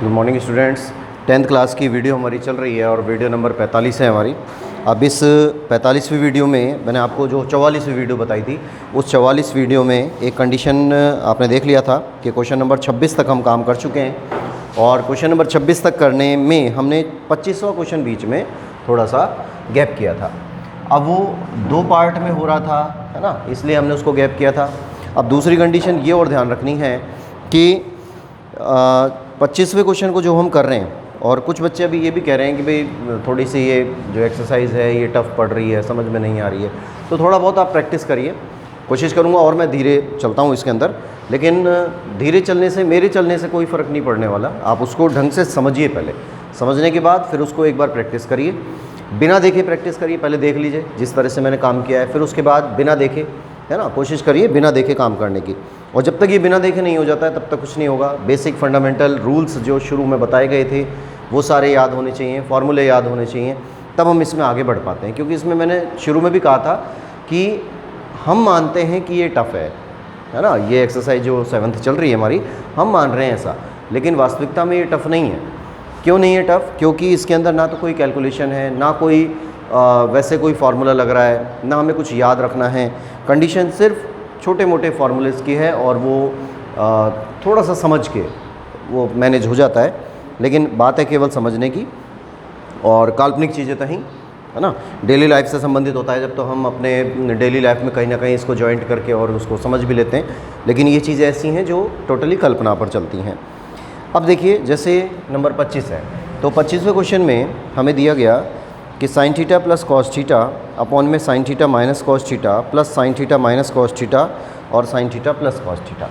Good morning students. 10th class की video हमारी चल रही है और वीडियो नंबर 45 है हमारी। अब इस 45वीं वीडियो में मैंने आपको जो 44वीं वीडियो बताई थी, उस 44 वीडियो में एक कंडीशन आपने देख लिया था कि क्वेश्चन नंबर 26 तक हम काम कर चुके हैं और क्वेश्चन नंबर 26 तक करने में हमने 25वां क्वेश्चन बीच में थोड़ा सा गैप किया था। अब वो 2 पार्ट में हो रहा था, है ना, इसलिए हमने उसको गैप किया था। अब दूसरी कंडीशन ये और ध्यान रखनी है कि 25वें क्वेश्चन को जो हम कर रहे हैं, और कुछ बच्चे अभी ये भी कह रहे हैं कि भाई थोड़ी सी ये जो एक्सरसाइज है ये टफ़ पड़ रही है, समझ में नहीं आ रही है, तो थोड़ा बहुत आप प्रैक्टिस करिए। कोशिश करूँगा और मैं धीरे चलता हूँ इसके अंदर, लेकिन धीरे चलने से मेरे चलने से कोई फ़र्क नहीं पड़ने वाला। आप उसको ढंग से समझिए, पहले समझने के बाद फिर उसको एक बार प्रैक्टिस करिए। बिना देखे प्रैक्टिस करिए, पहले देख लीजिए जिस तरह से मैंने काम किया है, फिर उसके बाद बिना देखे, है ना, कोशिश करिए बिना देखे काम करने की। और जब तक ये बिना देखे नहीं हो जाता है तब तक कुछ नहीं होगा। बेसिक फंडामेंटल रूल्स जो शुरू में बताए गए थे वो सारे याद होने चाहिए, फार्मूले याद होने चाहिए, तब हम इसमें आगे बढ़ पाते हैं। क्योंकि इसमें मैंने शुरू में भी कहा था कि हम मानते हैं कि ये टफ़ है ना, ये एक्सरसाइज जो 7th चल रही है हमारी, हम मान रहे हैं ऐसा, लेकिन वास्तविकता में ये टफ़ नहीं है। क्यों नहीं है टफ़? क्योंकि इसके अंदर ना तो कोई कैलकुलेशन है, ना कोई वैसे कोई फार्मूला लग रहा है, ना हमें कुछ याद रखना है। कंडीशन सिर्फ छोटे मोटे फार्मूलेस की है और वो थोड़ा सा समझ के वो मैनेज हो जाता है, लेकिन बात है केवल समझने की। और काल्पनिक चीज़ें तो ही, है ना, डेली लाइफ से संबंधित होता है जब तो हम अपने डेली लाइफ में कहीं ना कहीं इसको जॉइंट करके और उसको समझ भी लेते हैं, लेकिन ये चीज़ें ऐसी हैं जो टोटली कल्पना पर चलती हैं। अब देखिए, जैसे नंबर 25 है, तो 25वें क्वेश्चन में हमें दिया गया कि sine theta plus cos theta upon में sine theta minus cos theta plus sine theta minus cos theta और sine theta plus cos theta.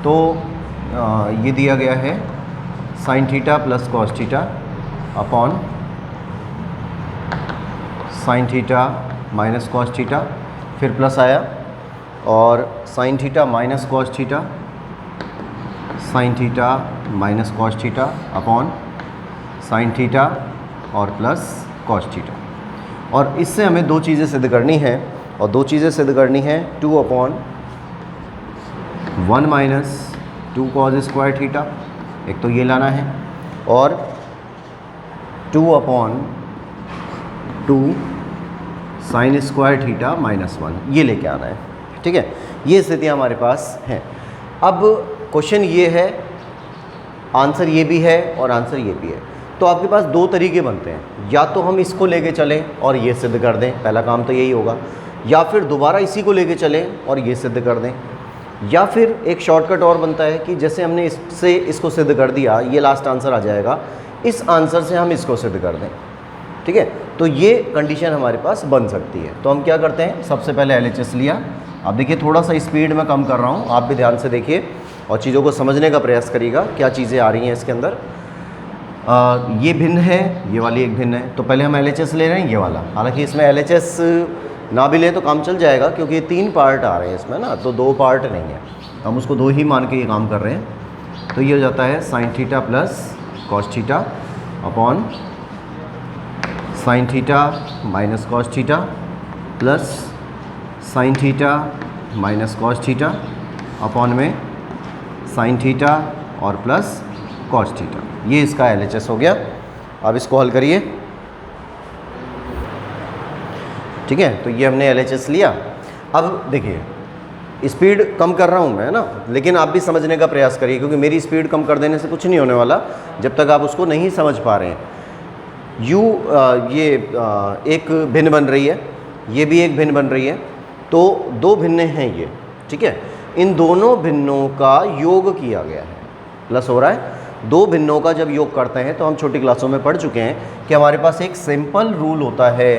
तो ये दिया गया है sine theta plus cos theta upon sine theta minus cos theta, फिर plus आया, और sine theta minus cos theta, sine theta minus cos theta upon sine theta और प्लस कॉस थीटा। और इससे हमें 2 चीज़ें सिद्ध करनी है, और 2 चीज़ें सिद्ध करनी है 2/1 माइनस 2 कॉस स्क्वायर थीटा, एक तो ये लाना है, और 2/2 साइन स्क्वायर थीटा माइनस 1 ये लेके आना है। ठीक है, ये स्थितियाँ हमारे पास हैं। अब क्वेश्चन ये है, आंसर ये भी है और आंसर ये भी है, तो आपके पास 2 तरीके बनते हैं। या तो हम इसको लेके चलें और ये सिद्ध कर दें, पहला काम तो यही होगा, या फिर दोबारा इसी को लेके चलें और ये सिद्ध कर दें, या फिर एक शॉर्टकट और बनता है कि जैसे हमने इससे इसको सिद्ध कर दिया, ये लास्ट आंसर आ जाएगा, इस आंसर से हम इसको सिद्ध कर दें। ठीक है, तो ये कंडीशन हमारे पास बन सकती है। तो हम क्या करते हैं, सबसे पहले LHS लिया। अब देखिए, थोड़ा सा स्पीड में कम कर रहा हूँ, आप भी ध्यान से देखिए और चीज़ों को समझने का प्रयास करिएगा, क्या चीज़ें आ रही हैं इसके अंदर। ये भिन्न है, ये वाली एक भिन्न है, तो पहले हम LHS ले रहे हैं ये वाला। हालांकि इसमें LHS ना भी लें तो काम चल जाएगा, क्योंकि ये 3 पार्ट आ रहे हैं इसमें ना, तो 2 पार्ट नहीं है, हम उसको 2 ही मान के ये काम कर रहे हैं। तो ये हो जाता है sine theta plus cos theta upon sine theta minus cos theta plus sine theta minus cos theta upon में साइन थीटा और प्लस कॉस थीटा। ये इसका LHS हो गया। अब इसको हल करिए। ठीक है, तो ये हमने LHS लिया। अब देखिए, स्पीड कम कर रहा हूँ मैं ना, लेकिन आप भी समझने का प्रयास करिए, क्योंकि मेरी स्पीड कम कर देने से कुछ नहीं होने वाला जब तक आप उसको नहीं समझ पा रहे हैं। ये एक भिन्न बन रही है, ये भी एक भिन्न बन रही है, तो 2 भिन्न हैं ये। ठीक है, इन दोनों भिन्नों का योग किया गया है, प्लस हो रहा है। 2 भिन्नों का जब योग करते हैं, तो हम छोटी क्लासों में पढ़ चुके हैं कि हमारे पास एक सिंपल रूल होता है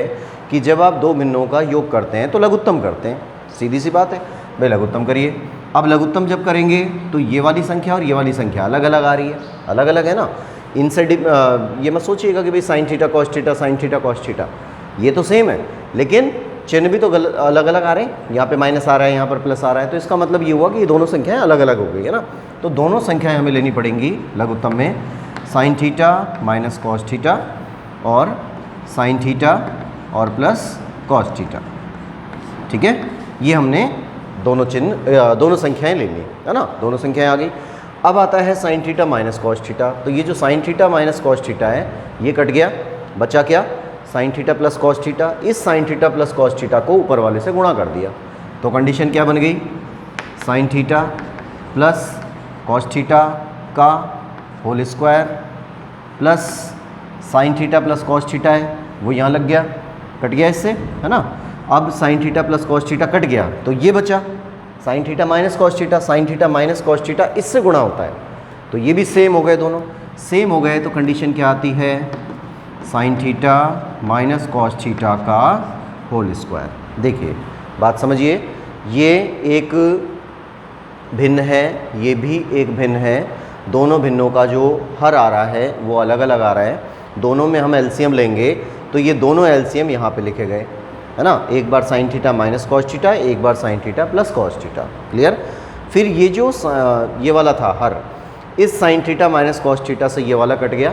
कि जब आप 2 भिन्नों का योग करते हैं तो लघुत्तम करते हैं। सीधी सी बात है भाई, लघुत्तम करिए। अब लघुत्तम जब करेंगे तो ये वाली संख्या और ये वाली संख्या अलग अलग आ रही है, अलग अलग है ना। इनसे ये मत सोचिएगा कि भाई sine theta cos theta, sine theta cos theta, ये तो सेम है, लेकिन चिन्ह भी तो अलग अलग आ रहे हैं। यहाँ पे माइनस आ रहा है, यहाँ पर प्लस आ रहा है, तो इसका मतलब ये हुआ कि ये दोनों संख्याएं अलग अलग हो गई है ना। तो दोनों संख्याएं हमें लेनी पड़ेंगी लघुत्तम में, sine theta minus cos theta और साइन थीटा और प्लस कॉस थीटा। ठीक है, ये हमने दोनों संख्याएं ले ली, है ना, दोनों संख्याएं आ गई। अब आता है sine theta minus cos theta. तो ये जो sine theta minus cos theta है ये कट गया, बचा क्या, sine theta plus cos theta. इस sine theta plus cos theta को ऊपर वाले से गुणा कर दिया, तो कंडीशन क्या बन गई, sine theta plus cos theta का whole square plus sine theta plus cos theta है वो यहाँ लग गया, कट गया इससे, है ना। अब sign theta plus cos theta cut गया तो ये बचा sign theta minus cos theta. Sine theta minus cos theta इससे गुणा होता है, तो ये भी सेम हो गए, दोनों सेम हो गए। तो कंडीशन क्या आती है, sine theta minus cos theta का होल स्क्वायर। देखिए बात समझिए, ये एक भिन्न है, ये भी एक भिन्न है, दोनों भिन्नों का जो हर आ रहा है वो अलग अलग आ रहा है। दोनों में हम एलसीएम लेंगे तो ये दोनों एलसीएम यहाँ पे लिखे गए, है ना। एक बार sine theta minus cos theta, एक बार sine theta plus cos theta, clear. फिर ये जो ये वाला था हर, इस sine theta minus cos theta से ये वाला कट गया,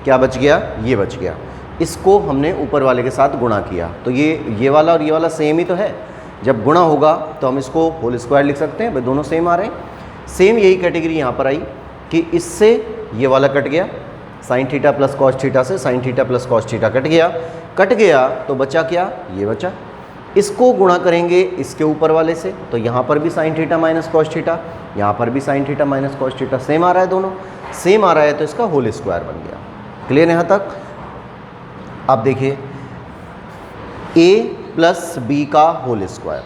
क्या बच गया, ये बच गया। इसको हमने ऊपर वाले के साथ गुणा किया, तो ये वाला और ये वाला सेम ही तो है। जब गुणा होगा तो हम इसको होल स्क्वायर लिख सकते हैं, भाई दोनों सेम आ रहे हैं। सेम यही कैटेगरी यहाँ पर आई कि इससे ये वाला कट गया, sine theta plus cos theta से sine theta plus cos theta cut गया तो बचा क्या, ये बचा। इसको गुणा करेंगे इसके ऊपर वाले से, तो यहाँ पर भी sine theta minus cos theta, यहाँ पर भी sine theta minus cos theta, same आ रहा है, दोनों सेम आ रहा है, तो इसका होल स्क्वायर बन गया। क्लियर यहाँ तक। अब देखिए a प्लस बी का होल स्क्वायर,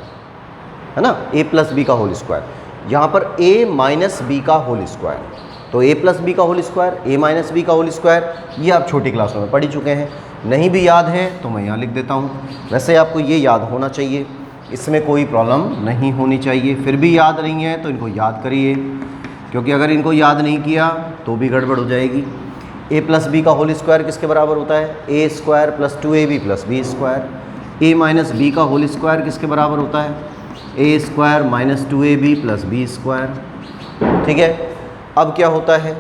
है ना, a प्लस बी का होल स्क्वायर, यहाँ पर a माइनस बी का होल स्क्वायर, तो a प्लस बी का whole square, a minus B का होल स्क्वायर, ये आप छोटी क्लासों में पढ़ ही चुके हैं। नहीं भी याद है तो मैं यहाँ लिख देता हूँ। वैसे आपको ये याद होना चाहिए, इसमें कोई प्रॉब्लम नहीं होनी चाहिए। फिर भी याद नहीं है तो इनको याद करिए, क्योंकि अगर इनको याद नहीं किया तो भी गड़बड़ हो जाएगी। a प्लस बी का होल स्क्वायर किसके बराबर होता है, a square plus 2ab plus B square. a minus B का होल स्क्वायर किसके बराबर होता है, a square minus 2ab plus B square. ठीक है, अब क्या होता है,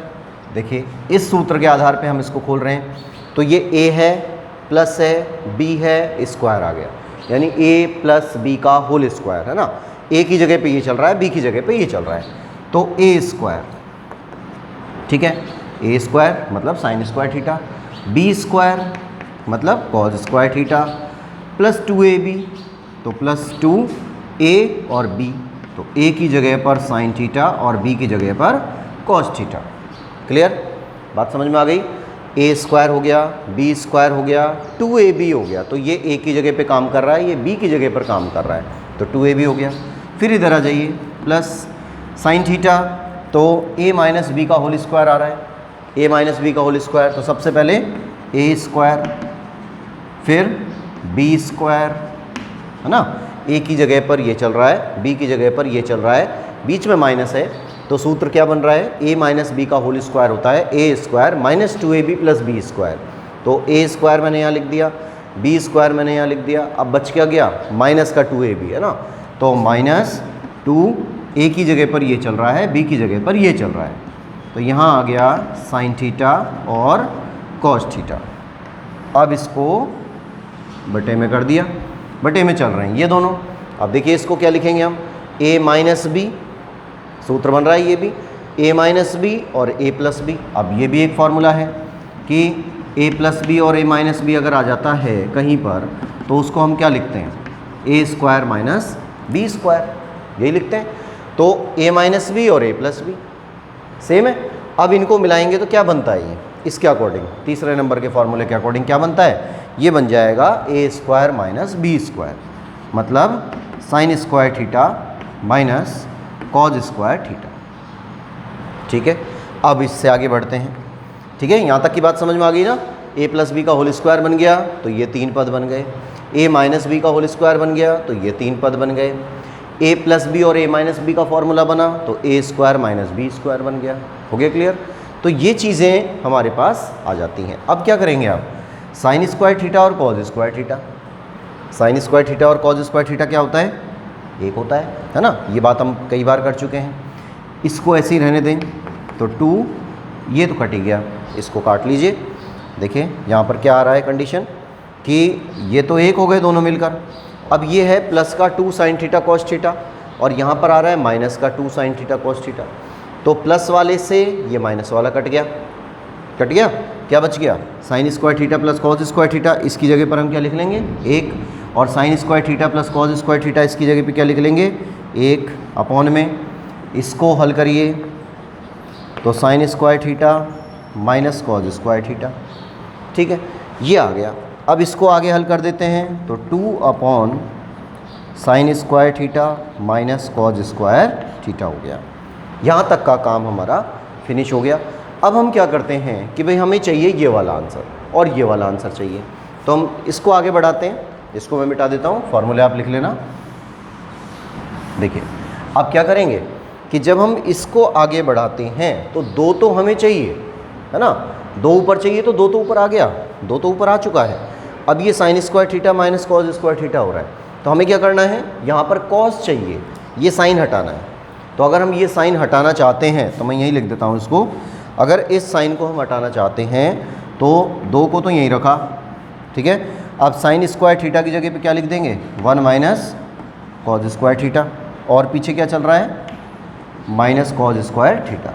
देखिए इस सूत्र के आधार पे हम इसको खोल रहे हैं, तो ये a है प्लस है b है, स्क्वायर आ गया, यानी a प्लस b का होल स्क्वायर, है ना। a की जगह पे ये चल रहा है, b की जगह पे ये चल रहा है, तो a स्क्वायर, ठीक है, a स्क्वायर मतलब sine square theta, b square मतलब cos square theta, plus 2ab तो प्लस 2a और b, तो a की जगह पर साइन थीटा और b की जगह पर कॉस थीटा। क्लियर, बात समझ में आ गई। a स्क्वायर हो गया, b स्क्वायर हो गया, 2ab हो गया, तो ये a की जगह पे काम कर रहा है, ये b की जगह पर काम कर रहा है, तो 2ab हो गया। फिर इधर आ जाइए, प्लस साइन थीटा, तो a माइनस बी का होल स्क्वायर आ रहा है, a माइनस बी का होल स्क्वायर, तो सबसे पहले a स्क्वायर, फिर b स्क्वायर, है ना। a की जगह पर ये चल रहा है, b की जगह पर ये चल रहा है, बीच में माइनस है, तो सूत्र क्या बन रहा है, a माइनस बी का होल स्क्वायर होता है a square minus 2ab plus B square, तो a स्क्वायर मैंने यहाँ लिख दिया, b स्क्वायर मैंने यहाँ लिख दिया। अब बच क्या गया, माइनस का 2ab, है ना, तो माइनस 2, a की जगह पर ये चल रहा है, b की जगह पर ये चल रहा है, तो यहाँ आ गया साइन थीटा और कॉस थीटा। अब इसको बटे में कर दिया, बटे में चल रहे हैं ये दोनों। अब देखिए इसको क्या लिखेंगे हम, a माइनस बी, सूत्र बन रहा है ये भी a माइनस बी और a प्लस बी। अब ये भी एक फार्मूला है कि a प्लस बी और a माइनस बी अगर आ जाता है कहीं पर, तो उसको हम क्या लिखते हैं, a square minus B square, यही लिखते हैं। तो a माइनस बी और a प्लस बी सेम है। अब इनको मिलाएंगे तो क्या बनता है, ये इसके अकॉर्डिंग, तीसरे नंबर के फार्मूले के अकॉर्डिंग क्या बनता है, ये बन जाएगा a square minus B square, मतलब sine square theta minus cos square theta. ठीक है, अब इससे आगे बढ़ते हैं। ठीक है, यहाँ तक की बात समझ में आ गई ना। a प्लस बी का होल स्क्वायर बन गया तो ये 3 पद बन गए, a माइनस बी का होल स्क्वायर बन गया तो ये 3 पद बन गए, a प्लस बी और a माइनस बी का फॉर्मूला बना तो a square minus B square बन गया। हो गया क्लियर। तो ये चीज़ें हमारे पास आ जाती हैं। अब क्या करेंगे आप, साइन स्क्वायर थीटा और cos square theta, sign square theta और कॉस स्क्वायर थीटा क्या होता है, एक होता है ना। ये बात हम कई बार कर चुके हैं। इसको ऐसे ही रहने दें, तो 2, ये तो कट ही गया, इसको काट लीजिए। देखिए यहाँ पर क्या आ रहा है कंडीशन कि ये तो एक हो गए दोनों मिलकर। अब ये है प्लस का 2 साइन थीटा कॉस थीटा और यहाँ पर आ रहा है माइनस का 2 साइन थीटा कॉस थीटा। तो प्लस वाले से ये माइनस वाला कट गया, कट गया, क्या बच गया, sign square theta plus cos square theta. इसकी जगह पर हम क्या लिख लेंगे, 1, और sign square theta plus cos square theta इसकी जगह पे क्या लिख लेंगे, 1 अपॉन में, इसको हल करिए तो sign square theta minus cos square theta, ठीक है, ये आ गया। अब इसको आगे हल कर देते हैं तो 2 upon sine square theta minus cos square theta हो गया। यहाँ तक का काम हमारा फिनिश हो गया। अब हम क्या करते हैं कि भाई हमें चाहिए ये वाला आंसर और ये वाला आंसर चाहिए, तो हम इसको आगे बढ़ाते हैं। इसको मैं मिटा देता हूँ, फॉर्मूले आप लिख लेना। देखिए अब क्या करेंगे कि जब हम इसको आगे बढ़ाते हैं तो 2 तो हमें चाहिए, है ना, 2 ऊपर चाहिए, तो 2 तो ऊपर आ गया, 2 तो ऊपर आ चुका है। अब ये sign square theta minus cos square theta हो रहा है, तो हमें क्या करना है, यहाँ पर कॉस चाहिए, ये साइन हटाना है। तो अगर हम ये साइन हटाना चाहते हैं तो मैं यही लिख देता हूँ इसको, अगर इस साइन को हम हटाना चाहते हैं तो 2 को तो यहीं रखा, ठीक है। अब साइन स्क्वायर थीटा की जगह पे क्या लिख देंगे, 1 माइनस कॉस स्क्वायर थीटा, और पीछे क्या चल रहा है, माइनस कॉस स्क्वायर थीटा।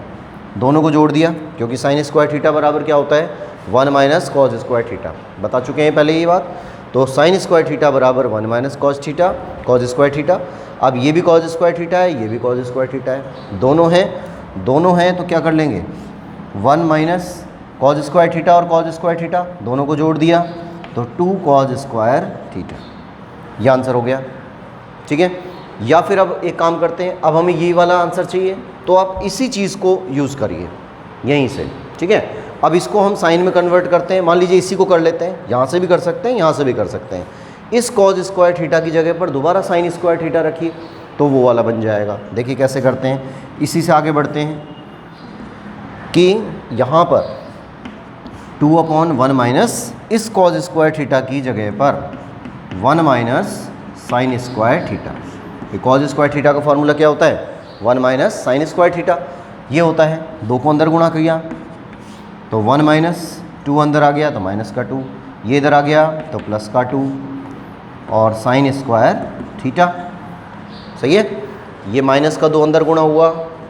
दोनों को जोड़ दिया, क्योंकि साइन स्क्वायर थीटा बराबर क्या होता है, 1 माइनस कॉस स्क्वायर थीटा, बता चुके हैं पहले ये बात। तो साइन स्क्वायर थीटा बराबर 1 minus cos theta, cos square theta. अब ये भी कॉस स्क्वायर थीटा है, ये भी कॉस स्क्वायर थीटा है, दोनों हैं तो क्या कर लेंगे, 1 माइनस कॉस स्क्वायर थीटा और कॉस स्क्वायर थीटा, दोनों को जोड़ दिया तो 2 कॉस स्क्वायर थीटा, ये आंसर हो गया, ठीक है। या फिर अब एक काम करते हैं, अब हमें ये वाला आंसर चाहिए तो आप इसी चीज़ को यूज़ करिए यहीं से, ठीक है। अब इसको हम साइन में कन्वर्ट करते हैं, मान लीजिए इसी को कर लेते हैं, यहाँ से भी कर सकते हैं, यहाँ से भी कर सकते हैं। इस कॉस स्क्वायर थीटा की जगह पर दोबारा साइन स्क्वायर थीटा रखिए तो वो वाला बन जाएगा। देखिए कैसे करते हैं, इसी से आगे बढ़ते हैं कि यहाँ पर 2 अपॉन 1 माइनस इस कॉस स्क्वायर थीटा की जगह पर 1 माइनस साइन स्क्वायर थीटा। ये कॉस स्क्वायर थीटा का फॉर्मूला क्या होता है, 1 माइनस साइन स्क्वायर थीटा, ये होता है। 2 को अंदर गुणा किया तो 1 माइनस 2 अंदर आ गया तो माइनस का 2, ये इधर आ गया तो प्लस का 2, और साइन स्क्वायर थीटा, सही है। ये माइनस का 2 अंदर गुणा हुआ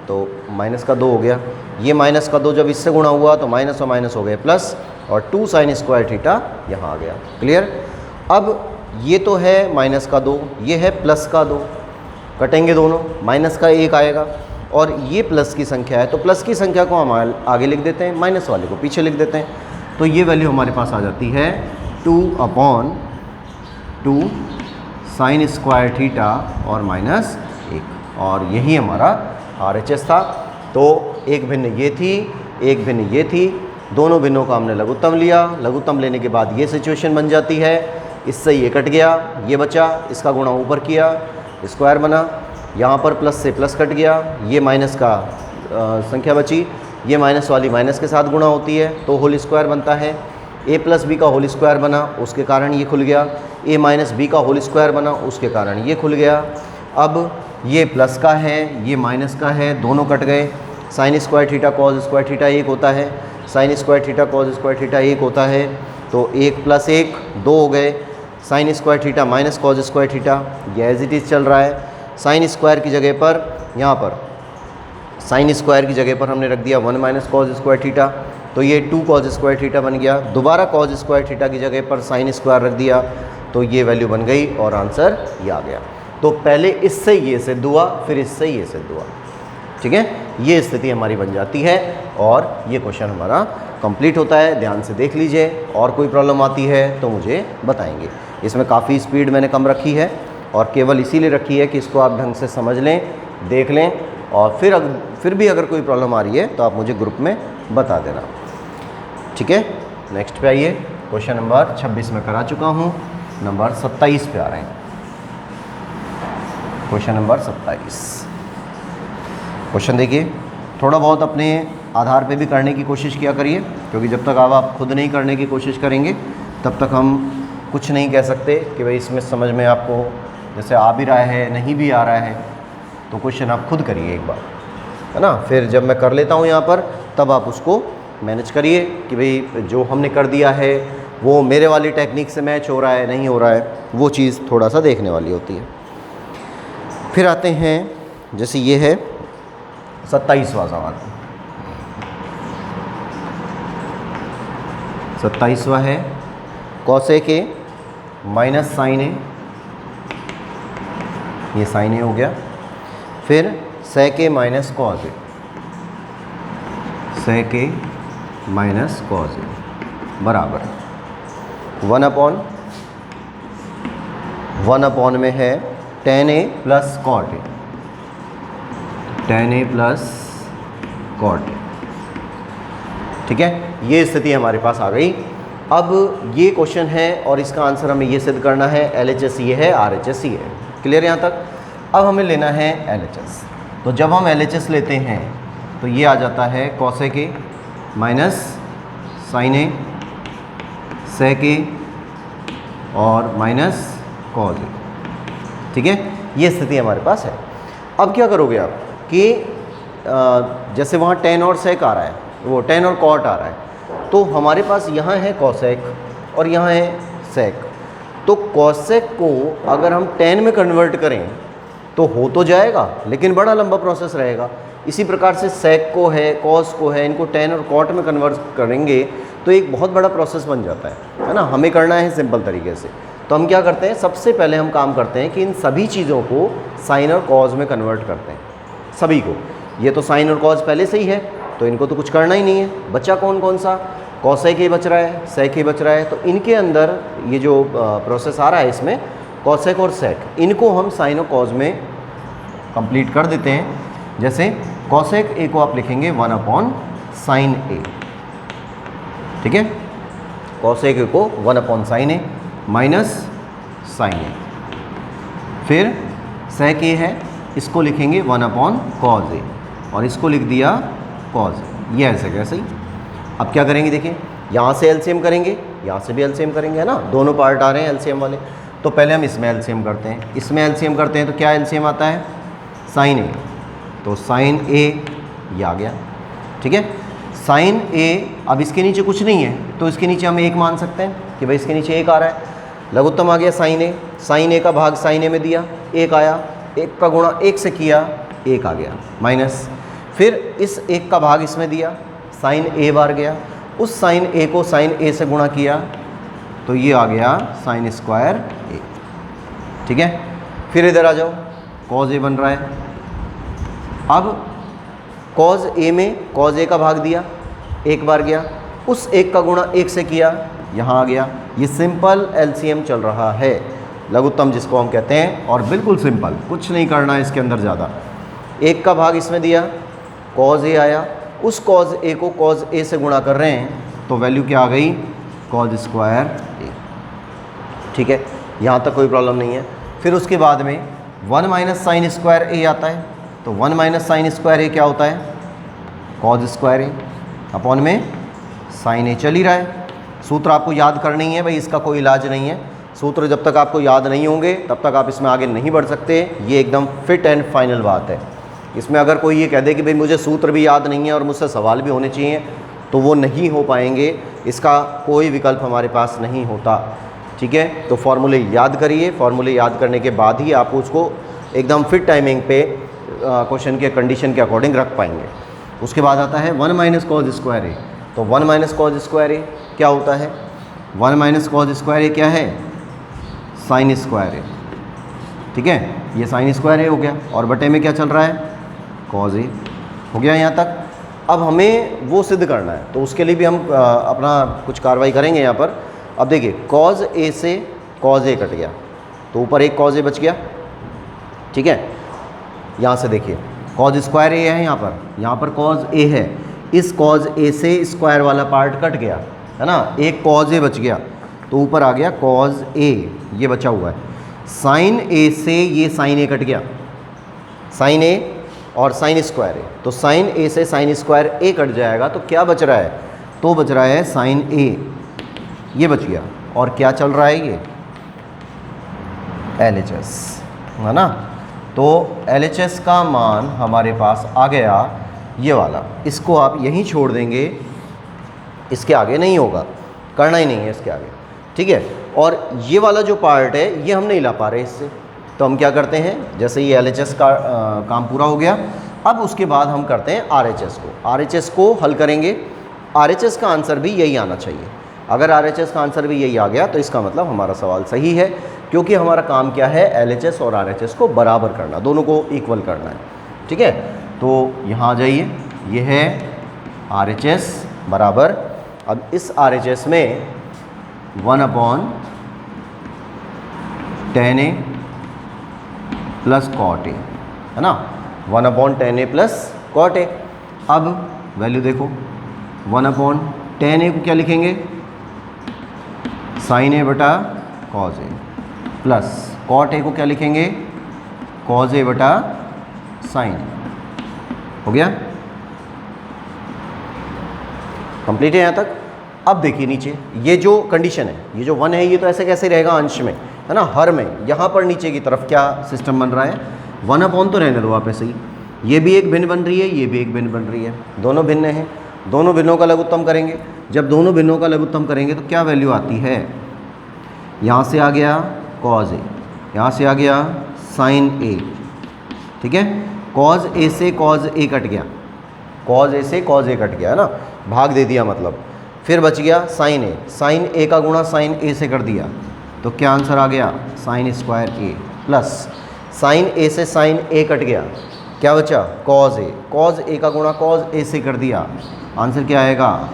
तो माइनस का 2 हो गया, ये माइनस का 2 जब इससे गुणा हुआ तो माइनस और माइनस हो गए प्लस, और 2 साइन स्क्वायर थीटा यहाँ आ गया, क्लियर। अब ये तो है माइनस का 2, ये है प्लस का 2, कटेंगे दोनों, माइनस का 1 आएगा, और ये प्लस की संख्या है तो प्लस की संख्या को हम आगे लिख देते हैं, माइनस वाले को पीछे लिख देते हैं। तो ये वैल्यू हमारे पास आ जाती है 2 अपॉन 2 साइन स्क्वायर थीटा और माइनस 1, और यही हमारा RHS था। तो एक भिन्न ये थी, एक भिन्न ये थी, दोनों भिन्नों का हमने लघुत्तम लिया। लघुत्तम लेने के बाद ये सिचुएशन बन जाती है, इससे ये कट गया, ये बचा, इसका गुणा ऊपर किया, स्क्वायर बना, यहाँ पर प्लस से प्लस कट गया, ये माइनस का संख्या बची, ये माइनस वाली माइनस के साथ गुणा होती है तो होल स्क्वायर बनता है। a प्लस बी का होल स्क्वायर बना, उसके कारण ये खुल गया, a माइनस बी का होल स्क्वायर बना, उसके कारण ये खुल गया। अब ये प्लस का है, ये माइनस का है, दोनों कट गए। Sign square theta cos square theta 1 होता है, sign square theta cos square theta 1 होता है, तो 1 प्लस 1 2 हो गए। Sign square theta minus cos square theta, ये एज इट इज़ चल रहा है। साइन स्क्वायर की जगह पर, यहाँ पर साइन स्क्वायर की जगह पर हमने रख दिया 1 माइनस कॉस स्क्वायर थीटा, तो ये 2 कॉस स्क्वायर थीटा बन गया। दोबारा कॉस स्क्वायर थीटा की जगह पर साइन स्क्वायर रख दिया तो ये वैल्यू बन गई और आंसर ये आ गया। तो पहले इससे ये सिद्ध हुआ, फिर इससे ये सिद्ध हुआ, ठीक है। ये स्थिति हमारी बन जाती है और ये क्वेश्चन हमारा कंप्लीट होता है। ध्यान से देख लीजिए, और कोई प्रॉब्लम आती है तो मुझे बताएंगे। इसमें काफ़ी स्पीड मैंने कम रखी है और केवल इसीलिए रखी है कि इसको आप ढंग से समझ लें, देख लें, और फिर भी अगर कोई प्रॉब्लम आ रही है तो आप मुझे ग्रुप में बता देना, ठीक है। नेक्स्ट पे आइए, क्वेश्चन नंबर 26 में करा चुका हूँ, नंबर 27 पे आ रहे हैं। क्वेश्चन नंबर 27, क्वेश्चन देखिए, थोड़ा बहुत अपने आधार पे भी करने की कोशिश किया करिए, क्योंकि जब तक आप खुद नहीं करने की कोशिश करेंगे तब तक हम कुछ नहीं कह सकते कि भाई इसमें समझ में आपको जैसे आ भी रहा है, नहीं भी आ रहा है। तो क्वेश्चन आप खुद करिए एक बार, है ना। फिर जब मैं कर लेता हूँ यहाँ पर, तब आप उसको मैनेज करिए कि भाई जो हमने कर दिया है वो मेरे वाली टेक्निक से मैच हो रहा है, नहीं हो रहा है, वो चीज़ थोड़ा सा देखने वाली होती है। फिर आते हैं, जैसे ये है 27वां सवाल, 27वां है कॉसेक ए माइनस साइन ए, ये साइन ए हो गया, फिर सेक ए माइनस कॉज ए, सेक ए माइनस कॉज ए बराबर 1/1 में है tan a plus cot a, tan a plus cot a। ठीक है, ये स्थिति हमारे पास आ गई। अब ये क्वेश्चन है और इसका आंसर हमें ये सिद्ध करना है LHS ये है, RHS ये है। क्लियर यहाँ तक? अब हमें लेना है LHS। तो जब हम LHS लेते हैं तो ये आ जाता है cosec a minus sin a sec a और माइनस cos a। ठीक है, ये स्थिति हमारे पास है। अब क्या करोगे आप कि जैसे वहाँ tan और sec आ रहा है, वो tan और cot आ रहा है, तो हमारे पास यहाँ है cosec और यहाँ है sec। तो cosec को अगर हम tan में कन्वर्ट करें तो हो तो जाएगा, लेकिन बड़ा लंबा प्रोसेस रहेगा। इसी प्रकार से sec को है, cos को है, इनको tan और cot में कन्वर्ट करेंगे तो एक बहुत बड़ा प्रोसेस बन जाता है ना। हमें करना है सिंपल तरीके से, तो हम क्या करते हैं, सबसे पहले हम काम करते हैं कि इन सभी चीज़ों को साइन और कॉज में कन्वर्ट करते हैं, सभी को। ये तो साइन और कॉज पहले से ही है तो इनको तो कुछ करना ही नहीं है। बचा कौन कौन सा, कॉसेक ए बच रहा है, सेक ए बच रहा है, तो इनके अंदर ये जो प्रोसेस आ रहा है इसमें कॉसेक और सेक, इनको हम साइन और कॉज में कंप्लीट कर देते हैं। जैसे कॉसेक ए को आप लिखेंगे 1/sin a, ठीक है, कॉसेक ए को 1/sin a माइनस साइन ए, फिर सेक ए है, इसको लिखेंगे 1/cos a और इसको लिख दिया cos a। ये ऐसे कैसे ही। अब क्या करेंगे, देखिए यहाँ से एलसीएम करेंगे, यहाँ से भी एलसीएम करेंगे, है ना, दोनों पार्ट आ रहे हैं एलसीएम वाले। तो पहले हम इसमें एलसीएम करते हैं, इसमें एलसीएम करते हैं तो क्या एलसीएम आता है, साइन ए, तो साइन ए ये आ गया। ठीक है, साइन ए, अब इसके नीचे कुछ नहीं है तो इसके नीचे हम 1 मान सकते हैं कि भाई इसके नीचे 1 आ रहा है। लघुत्तम आ गया साइन ए, साइन ए का भाग साइन ए में दिया, 1 आया, 1 का गुणा 1 से किया, 1 आ गया, माइनस, फिर इस 1 का भाग इसमें दिया, साइन ए बार गया, उस साइन ए को साइन ए से गुणा किया तो ये आ गया साइन स्क्वायर ए। ठीक है, फिर इधर आ जाओ, कॉज ए बन रहा है। अब कॉज ए में कॉज ए का भाग दिया, 1 बार गया, उस 1 का गुणा 1 से किया, यहाँ आ गया। ये सिंपल एलसीएम चल रहा है, लघुत्तम जिसको हम कहते हैं, और बिल्कुल सिंपल, कुछ नहीं करना है इसके अंदर ज़्यादा। 1 का भाग इसमें दिया, कॉज ए आया, उस कॉज ए को कॉज ए से गुणा कर रहे हैं तो वैल्यू क्या आ गई, कॉज स्क्वायर ए। ठीक है, यहाँ तक कोई प्रॉब्लम नहीं है। फिर उसके बाद में 1 माइनस साइन स्क्वायर ए आता है, तो 1 माइनस साइन स्क्वायर ए क्या होता है, कॉज स्क्वायर ए अपॉन में साइन ए। चल ही रहा है, सूत्र आपको याद करनी है भाई, इसका कोई इलाज नहीं है। सूत्र जब तक आपको याद नहीं होंगे तब तक आप इसमें आगे नहीं बढ़ सकते। ये एकदम फिट एंड फाइनल बात है। इसमें अगर कोई ये कह दे कि भाई मुझे सूत्र भी याद नहीं है और मुझसे सवाल भी होने चाहिए, तो वो नहीं हो पाएंगे, इसका कोई विकल्प हमारे पास नहीं होता। ठीक है, तो फॉर्मूले याद करिए, फॉर्मूले याद करने के बाद ही आप उसको एकदम फिट टाइमिंग पे क्वेश्चन के कंडीशन के अकॉर्डिंग रख पाएंगे। उसके बाद आता है 1 माइनस कॉज स्क्वायर ए, तो 1 माइनस कॉज स्क्वायर ए क्या होता है, 1 माइनस कॉज स्क्वायर ए क्या है, साइन स्क्वायर ए। ठीक है, ये साइन स्क्वायर ए हो गया और बटे में क्या चल रहा है, कॉज ए हो गया यहाँ तक। अब हमें वो सिद्ध करना है, तो उसके लिए भी हम अपना कुछ कार्रवाई करेंगे यहाँ पर। अब देखिए, कॉज ए से कॉज ए कट गया तो ऊपर एक कॉज ए बच गया। ठीक है, यहाँ से देखिए कॉज स्क्वायर ए है, यहाँ पर कॉज ए है, इस कॉज ए से स्क्वायर वाला पार्ट कट गया, है ना, एक कॉज ए बच गया, तो ऊपर आ गया कॉज ए, ये बचा हुआ है। साइन ए से ये साइन ए कट गया, साइन ए और साइन स्क्वायर ए, तो साइन ए से साइन स्क्वायर ए कट जाएगा, तो क्या बच रहा है, तो बच रहा है साइन ए, ये बच गया। और क्या चल रहा है, ये LHS, है ना। तो LHS का मान हमारे पास आ गया ये वाला, इसको आप यहीं छोड़ देंगे, इसके आगे नहीं होगा, करना ही नहीं है इसके आगे। ठीक है, और ये वाला जो पार्ट है ये हम नहीं ला पा रहे इससे, तो हम क्या करते हैं, जैसे ये LHS का काम पूरा हो गया अब उसके बाद हम करते हैं RHS को। RHS को हल करेंगे। RHS का आंसर भी यही आना चाहिए। अगर RHS का आंसर भी यही आ गया तो इसका मतलब हमारा सवाल सही है, क्योंकि हमारा काम क्या है, LHS और RHS को बराबर करना, दोनों को इक्वल करना है। ठीक है, तो यहाँ आ जाइए, ये है RHS बराबर, अब इस RHS में 1/10A प्लस cot A, है ना, 1/10A प्लस cot A। अब वैल्यू देखो, 1/10A को क्या लिखेंगे, sin A बटा cos A, plus cot A को क्या लिखेंगे, cos A बटा sin A। हो गया, कंप्लीट है यहाँ तक। अब देखिए नीचे, ये जो कंडीशन है, ये जो 1 है, ये तो ऐसे कैसे रहेगा अंश में, है ना, हर में। यहाँ पर नीचे की तरफ क्या सिस्टम बन रहा है, 1/, तो रहने दो आप ऐसे ही, ये भी एक भिन्न बन रही है, ये भी एक भिन्न बन रही है, दोनों भिन्न हैं, दोनों भिन्नों का लघुत्तम करेंगे। जब दोनों भिन्नों का लघुत्तम करेंगे तो क्या वैल्यू आती है, यहाँ से आ गया cos A, यहाँ से आ गया sin A। ठीक है, cos A से cos A कट गया, cos A से cos A कट गया, है ना, भाग दे दिया मतलब, फिर बच गया sin A, sin A का गुणा sin A से कर दिया, तो क्या आंसर आ गया, sin square A, plus sin A से sin A कट गया, क्या बचा, cos A, cos A का गुणा cos A से कर दिया, आंसर क्या आएगा,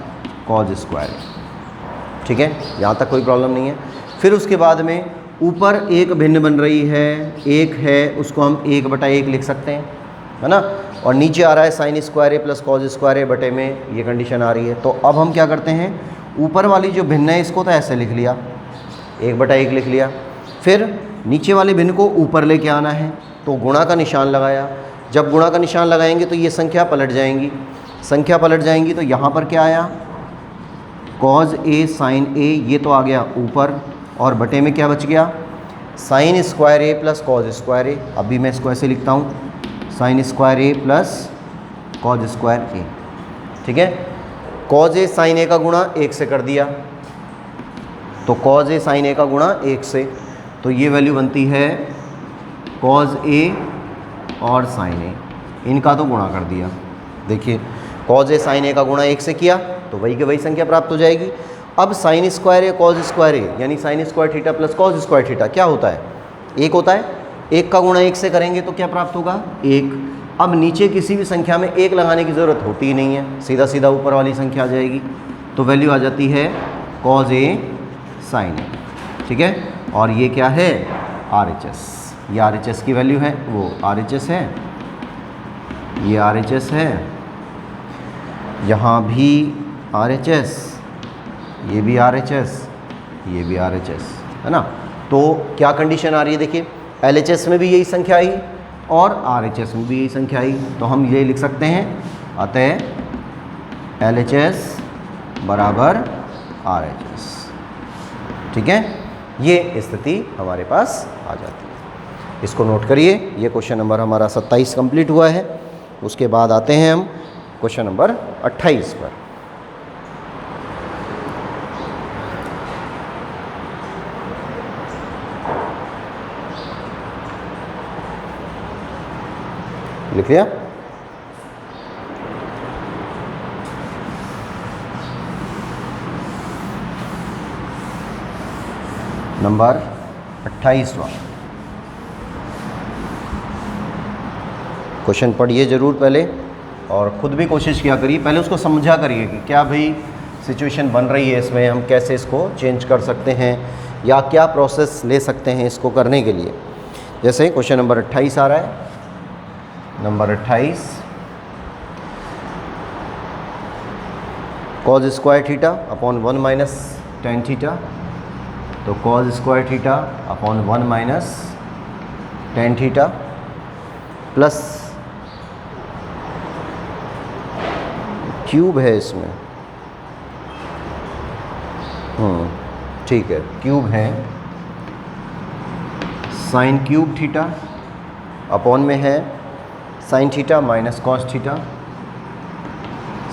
cos स्क्वायर। ठीक है, यहाँ तक कोई प्रॉब्लम नहीं है। फिर उसके बाद में ऊपर एक भिन्न बन रही है, एक है, उसको हम 1/1 लिख सकते हैं, है ना, और नीचे आ रहा है sin square A plus cos square A बटे में, ये कंडीशन आ रही है। तो अब हम क्या करते हैं, ऊपर वाली जो भिन्न है इसको तो ऐसे लिख लिया, 1/1 लिख लिया, फिर नीचे वाले भिन्न को ऊपर लेके आना है, तो गुणा का निशान लगाया। जब गुणा का निशान लगाएंगे तो ये संख्या पलट जाएंगी, संख्या पलट जाएंगी, तो यहाँ पर क्या आया, cos A sin A, ये तो आ गया ऊपर, और बटे में क्या बच गया, sin square A plus cos square A। अभी मैं इसको ऐसे लिखता हूँ, sin square A plus cos square A। ठीक है, cos A sin A का गुणा 1 से कर दिया, तो cos A sin A का गुणा 1 से, तो ये वैल्यू बनती है cos A और sin A, इनका तो गुणा कर दिया। देखिए, cos A sin A का गुणा 1 से किया तो वही के वही संख्या प्राप्त हो जाएगी। अब sin square A cos square A, यानी sin square theta plus cos square theta क्या होता है, 1 होता है, 1 का गुणा 1 से करेंगे तो क्या प्राप्त होगा, 1। अब नीचे किसी भी संख्या में 1 लगाने की ज़रूरत होती ही नहीं है, सीधा सीधा ऊपर वाली संख्या आ जाएगी, तो वैल्यू आ जाती है cos A sin A। ठीक है, और ये क्या है, RHS, ये RHS की वैल्यू है, वो RHS है, ये RHS है, यहाँ भी RHS, ये भी RHS, ये भी RHS, है ना। तो क्या कंडीशन आ रही है, देखिए, LHS में भी यही संख्या आई और RHS में भी यही संख्या आई, तो हम ये लिख सकते हैं, अतः LHS बराबर RHS। ठीक है, ये स्थिति हमारे पास आ जाती है, इसको नोट करिए। ये क्वेश्चन नंबर हमारा 27 कंप्लीट हुआ है। उसके बाद आते हैं हम क्वेश्चन नंबर 28 पर। लिख लिया, नंबर 28वां क्वेश्चन पढ़िए ज़रूर पहले, और ख़ुद भी कोशिश किया करिए, पहले उसको समझा करिए कि क्या भाई सिचुएशन बन रही है इसमें, हम कैसे इसको चेंज कर सकते हैं या क्या प्रोसेस ले सकते हैं इसको करने के लिए। जैसे क्वेश्चन नंबर 28 आ रहा है, number 28, cos square theta upon 1 minus tan theta, तो cos square theta upon 1 minus tan theta plus cube है इसमें, ठीक है, क्यूब है, साइन क्यूब थीटा अपॉन में है sine theta minus cos theta,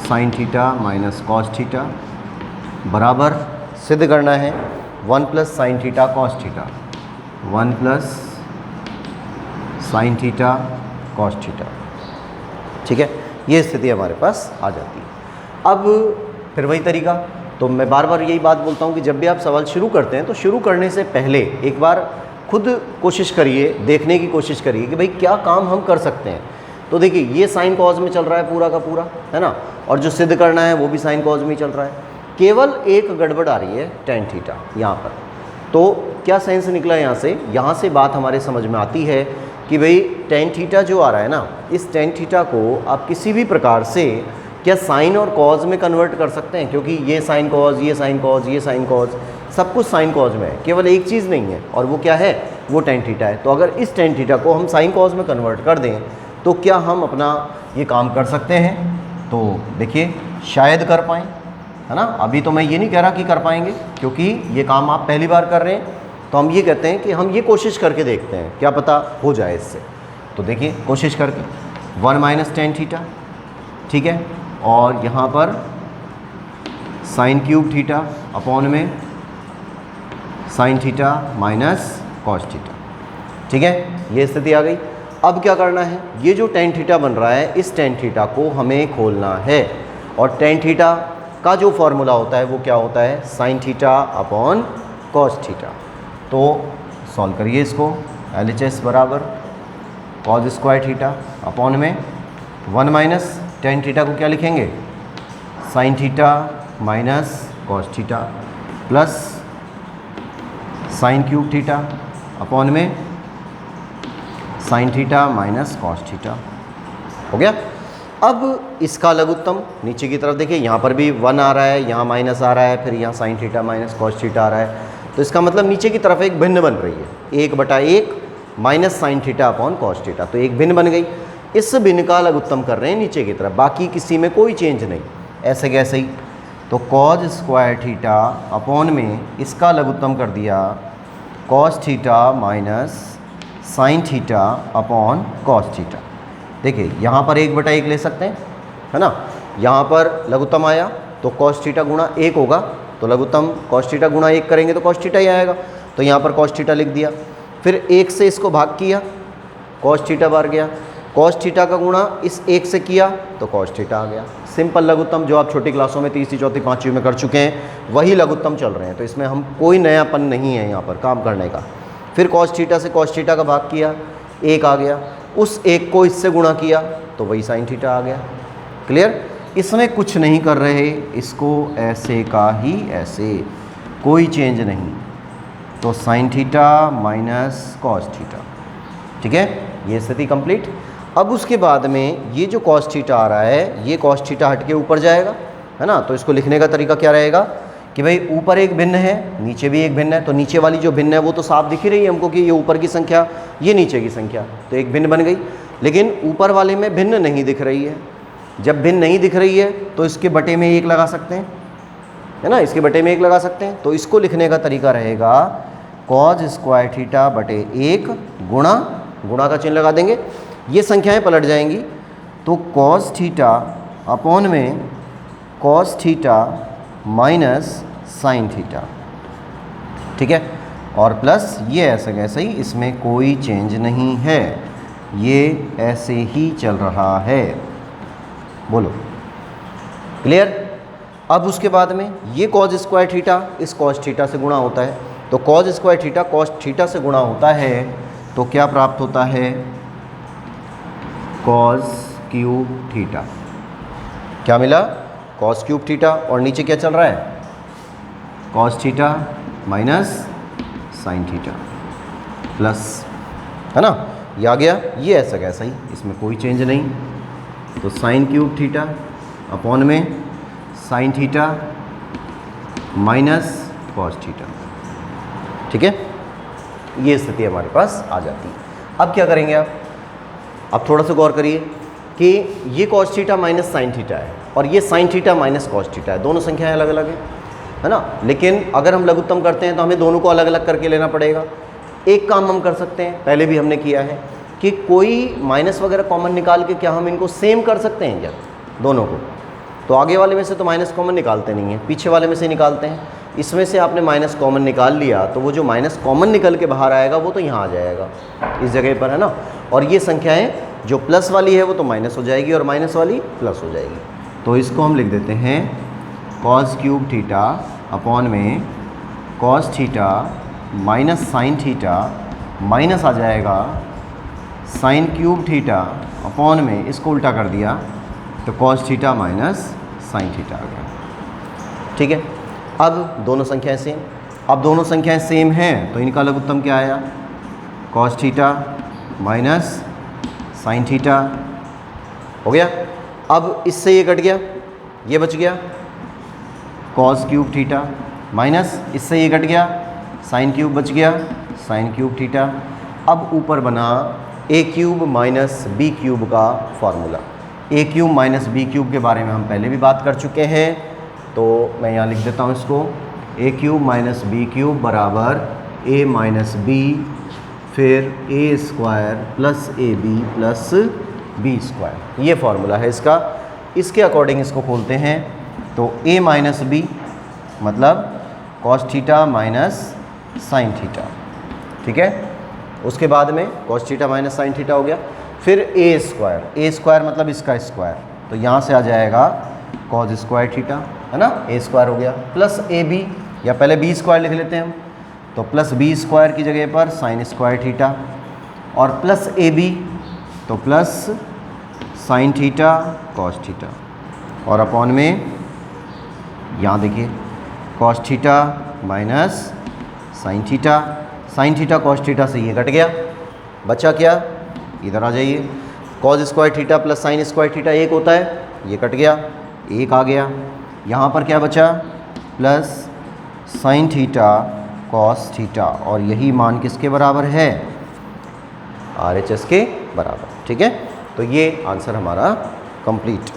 sine theta minus cos theta बराबर सिद्ध करना है 1 plus sine theta cos theta, 1 plus sine theta cos theta. ठीक है, ये स्थिति हमारे पास आ जाती है। अब फिर वही तरीका, तो मैं बार बार यही बात बोलता हूँ कि जब भी आप सवाल शुरू करते हैं तो शुरू करने से पहले एक बार खुद कोशिश करिए, देखने की कोशिश करिए कि भाई क्या काम हम कर सकते हैं। तो देखिए ये साइन कॉज में चल रहा है पूरा का पूरा, है ना, और जो सिद्ध करना है वो भी साइन कॉज में ही चल रहा है। केवल एक गड़बड़ आ रही है टेन थीटा यहाँ पर। तो क्या सेंस निकला यहाँ से बात हमारे समझ में आती है कि भाई टेन थीटा जो आ रहा है ना, इस टेन थीटा को आप किसी भी प्रकार से क्या साइन और कॉज में कन्वर्ट कर सकते हैं, क्योंकि ये साइन कॉज, ये साइन कॉज, ये साइन कॉज, सब कुछ साइन कॉज में है, केवल एक चीज़ नहीं है, और वो क्या है, वो टेन थीटा है। तो अगर इस टेन थीटा को हम साइन कॉज में कन्वर्ट कर दें तो क्या हम अपना ये काम कर सकते हैं? तो देखिए शायद कर पाएँ, है ना। अभी तो मैं ये नहीं कह रहा कि कर पाएंगे, क्योंकि ये काम आप पहली बार कर रहे हैं, तो हम ये कहते हैं कि हम ये कोशिश करके देखते हैं, क्या पता हो जाए इससे। तो देखिए कोशिश करके 1 माइनस टेन थीटा, ठीक है, और यहाँ पर साइन क्यूब थीटा अपॉन में sine theta minus cos theta, ठीक है, ये स्थिति आ गई। अब क्या करना है, ये जो टेन थीटा बन रहा है, इस टेन थीटा को हमें खोलना है, और टेन थीटा का जो फॉर्मूला होता है वो क्या होता है, sine theta upon cos theta. तो सॉल्व करिए इसको, LHS बराबर कॉस स्क्वायर थीटा अपॉन में 1 माइनस टेन थीटा को क्या लिखेंगे, sine theta minus cos theta plus sine cube theta upon में sine theta minus cos theta. हो गया। अब इसका लघुत्तम नीचे की तरफ देखिए, यहाँ पर भी 1 आ रहा है, यहाँ माइनस आ रहा है, फिर यहाँ sine theta minus cos theta आ रहा है, तो इसका मतलब नीचे की तरफ एक भिन्न बन रही है, 1/1 minus sine theta upon cos theta, तो एक भिन्न बन गई। इस भिन्न का लघुत्तम कर रहे हैं नीचे की तरफ, बाकी किसी में कोई चेंज नहीं, ऐसे कैसे ही। तो कॉस स्क्वायर थीटा अपॉन में इसका लघुत्तम कर दिया cos theta minus sine theta upon cos theta. देखिए यहाँ पर 1/1 ले सकते हैं, है ना, यहाँ पर लघुत्तम आया तो कॉस थीटा गुणा 1 होगा, तो लघुत्तम कॉस थीटा गुणा 1 करेंगे तो कॉस थीटा ही आएगा, तो यहाँ पर कॉस थीटा लिख दिया। फिर 1 से इसको भाग किया, कॉस थीटा बार गया, कॉस थीटा का गुणा इस 1 से किया तो कॉस थीटा आ गया। सिंपल लघुत्तम जो आप छोटी क्लासों में तीसरी चौथी पाँचवीं में कर चुके हैं, वही लघुत्तम चल रहे हैं, तो इसमें हम कोई नयापन नहीं है यहाँ पर काम करने का। फिर कॉस थीटा से कॉस थीटा का भाग किया, 1 आ गया, उस 1 को इससे गुणा किया तो वही साइन थीटा आ गया। क्लियर, इसमें कुछ नहीं कर रहे, इसको ऐसे का ही ऐसे, कोई चेंज नहीं, तो sign theta minus cos theta, ठीक है, ये स्थिति कंप्लीट। अब उसके बाद में ये जो कॉस थीटा आ रहा है, ये कॉस थीटा हट के ऊपर जाएगा, है ना, तो इसको लिखने का तरीका क्या रहेगा कि भाई ऊपर एक भिन्न है, नीचे भी एक भिन्न है, तो नीचे वाली जो भिन्न है वो तो साफ दिख ही रही है हमको कि ये ऊपर की संख्या, ये नीचे की संख्या, तो एक भिन्न बन गई। लेकिन ऊपर वाले में भिन्न नहीं दिख रही है, जब भिन्न नहीं दिख रही है तो इसके बटे में 1 लगा सकते हैं, है ना, इसके बटे में 1 लगा सकते हैं। तो इसको लिखने का तरीका रहेगा कॉस स्क्वायर थीटा बटे 1 गुणा का चिन्ह लगा देंगे, ये संख्याएं पलट जाएंगी, तो कॉस थीटा अपॉन में cos theta minus sine theta, ठीक है, और प्लस ये ऐसे कैसे ही, इसमें कोई चेंज नहीं है, ये ऐसे ही चल रहा है। बोलो क्लियर। अब उसके बाद में ये कॉस स्क्वायर थीटा इस कॉस थीटा से गुणा होता है, तो cos square theta cos theta से गुणा होता है, तो क्या प्राप्त होता है, कॉस क्यूब थीटा। क्या मिला, कॉस क्यूब थीटा, और नीचे क्या चल रहा है, cos theta minus sine theta plus, है ना, ये आ गया, ये ऐसा कैसा ही, इसमें कोई चेंज नहीं, तो साइन क्यूब थीटा अपॉन में sine theta minus cos theta, ठीक है, ये स्थिति हमारे पास आ जाती है। अब क्या करेंगे आप, अब थोड़ा सा गौर करिए कि ये cos theta minus sine theta है और ये sign theta minus cos theta है, दोनों संख्याएं अलग अलग है ना, लेकिन अगर हम लघुत्तम करते हैं तो हमें दोनों को अलग अलग करके लेना पड़ेगा। एक काम हम कर सकते हैं, पहले भी हमने किया है, कि कोई माइनस वगैरह कॉमन निकाल के क्या हम इनको सेम कर सकते हैं क्या दोनों को, तो आगे वाले में से तो माइनस कॉमन निकालते नहीं हैं, पीछे वाले में से निकालते हैं। इसमें से आपने माइनस कॉमन निकाल लिया तो वो जो माइनस कॉमन निकल के बाहर आएगा वो तो यहाँ आ जाएगा इस जगह पर, है ना, और ये संख्याएं जो प्लस वाली है वो तो माइनस हो जाएगी और माइनस वाली प्लस हो जाएगी। तो इसको हम लिख देते हैं कॉस क्यूब थीटा अपॉन में cos theta minus sine theta minus आ जाएगा साइन क्यूब थीटा अपॉन में, इसको उल्टा कर दिया तो cos theta minus sine theta आ गया। ठीक है, अब दोनों संख्याएं सेम, अब दोनों संख्याएं सेम हैं तो इनका लघुत्तम क्या आया, cos theta minus sine theta हो गया। अब इससे ये कट गया, ये बच गया कॉस क्यूब थीटा माइनस इससे ये कट गया साइन क्यूब बच गया साइन क्यूब थीटा। अब ऊपर बना ए क्यूब माइनस बी क्यूब का फॉर्मूला। ए क्यूब माइनस बी क्यूब के बारे में हम पहले भी बात कर चुके हैं, तो मैं यहाँ लिख देता हूँ इसको, A cube minus B cube बराबर ए माइनस बी फिर A square plus A B plus B square, ये फार्मूला है इसका। इसके अकॉर्डिंग इसको खोलते हैं तो ए माइनस बी मतलब cos theta minus sine theta, ठीक है। उसके बाद में cos theta minus sine theta हो गया, फिर ए स्क्वायर मतलब इसका स्क्वायर, तो यहाँ से आ जाएगा कॉस स्क्वायर थीटा, है ना, ए स्क्वायर हो गया प्लस ए बी, या पहले बी स्क्वायर लिख लेते हैं हम, तो प्लस बी स्क्वायर की जगह पर साइन स्क्वायर थीटा और प्लस ए बी तो plus sine theta cos theta और अपॉन में यहाँ देखिए cos theta minus sine theta cos theta से ये कट गया, बचा क्या, इधर आ जाइए, cos square theta plus sign square theta एक होता है, ये कट गया, एक आ गया, यहाँ पर क्या बचा plus sine theta cos theta और यही मान किसके बराबर है, RHS के बराबर। ठीक है, तो ये आंसर हमारा कंप्लीट।